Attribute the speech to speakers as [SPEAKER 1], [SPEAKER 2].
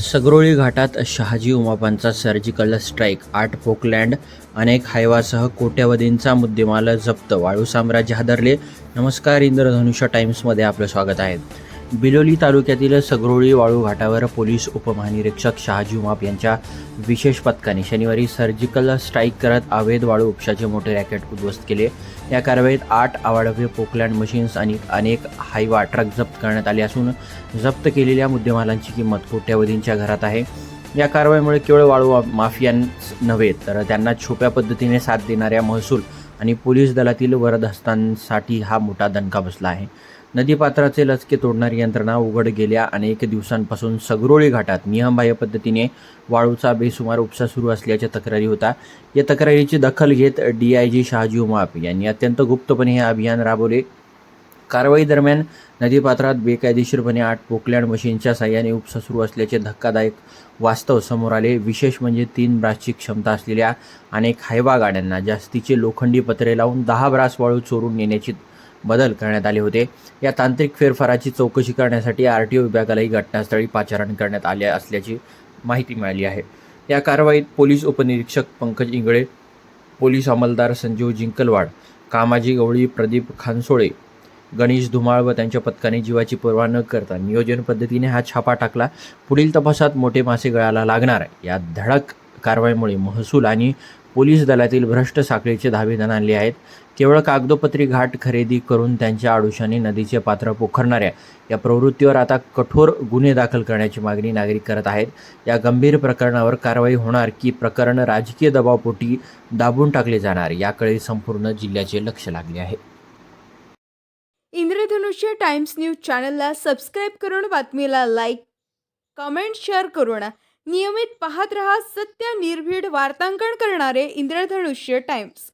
[SPEAKER 1] सगरोळी घाटात Shahaji उमापांचा surgical strike, 8 Poclain, अनेक हायवासह कोट्यवधींचा मुद्देमाल जप्त, वाळू साम्राज्य हादरले. नमस्कार, इंद्रधनुष्य टाइम्समध्ये आपलं स्वागत आहे. बिलोली तालुक्यातील सगरोळी वाळू घाटावर पोलीस उपमहानिरीक्षक शहाजी उमाप यांच्या विशेष पथकाने शनिवारी सर्जिकल स्ट्राईक करत अवैध वाळू उपशाचे मोठे रॅकेट उद्ध्वस्त केले. या कारवाईत 8 अवाढव्य पोकलँड मशीन्स आणि अनेक हायवा ट्रक जप्त करण्यात आले असून जप्त केलेल्या मुद्देमालांची किंमत कोट्यवधींच्या घरात आहे. या कारवाईमुळे केवळ वाळू माफियांच नव्हे तर त्यांना छुप्या पद्धतीने साथ देणाऱ्या महसूल आणि पोलीस दलातील वरदहस्तांसाठी हा मोठा दणका बसला आहे. नदीपात्राचे लचके तोडणारी यंत्रणा उघड गेल्या अनेक दिवसांपासून सगरोळी घाटात नियमबाह्य पद्धतीने वाळूचा बेसुमार उपसा सुरू असल्याच्या तक्रारी होता. या तक्रारीची दखल घेत DIG शहाजी उमाप यांनी अत्यंत गुप्तपणे हे अभियान राबवले. कारवाई दरम्यान नदीपात्रात बेकायदेशीरपणे 8 पोकलँड मशीनच्या साह्याने उपसा सुरू असल्याचे धक्कादायक वास्तव समोर आले. विशेष म्हणजे 3 ब्रासची क्षमता असलेल्या अनेक हायवा गाड्यांना जास्तीचे लोखंडी पत्रे लावून 10 ब्रास वाळू चोरून नेण्याची बदल करण्यात आले होते. या तांत्रिक फेरफाराची चौकशी करण्यासाठी RTO विभागालाही घटनास्थळी पाचारण करण्यात आले असल्याची माहिती मिळाली आहे. या कारवाईत पोलीस उपनिरीक्षक पंकज इंगळे, पोलीस अंमलदार संजीव जिंकलवाड, कामाजी गवळी, प्रदीप खानसोळे, गणेश धुमाळ व त्यांच्या पथकाने जीवाची पर्वा न करता नियोजन पद्धतीने हा छापा टाकला. पुढील तपासात मोठे मासे गळाला लागणार. या धडक कारवाईमुळे महसूल आणि पोलीस दलातील भ्रष्ट साखळीचे धाबे दणाणले आहेत. केवळ कागदोपत्री घाट खरेदी करून त्यांच्या आडोशाने नदीचे पात्र पोखरणाऱ्या या प्रवृत्तीवर आता कठोर गुन्हे दाखल करण्याची मागणी नागरिक करत आहेत. या गंभीर प्रकरणावर कारवाई होणार की प्रकरण राजकीय दबावपोटी दाबून टाकले जाणार याकडे संपूर्ण जिल्ह्याचे लक्ष लागले आहे.
[SPEAKER 2] इंद्रधनुष्य टाइम्स न्यूज चॅनलला सबस्क्राईब करून बातमीला लाईक, कमेंट, शेअर करून नियमित पाहत रहा. सत्य निर्भीड वार्तांकन करणारे इंद्रधनुष्य टाइम्स.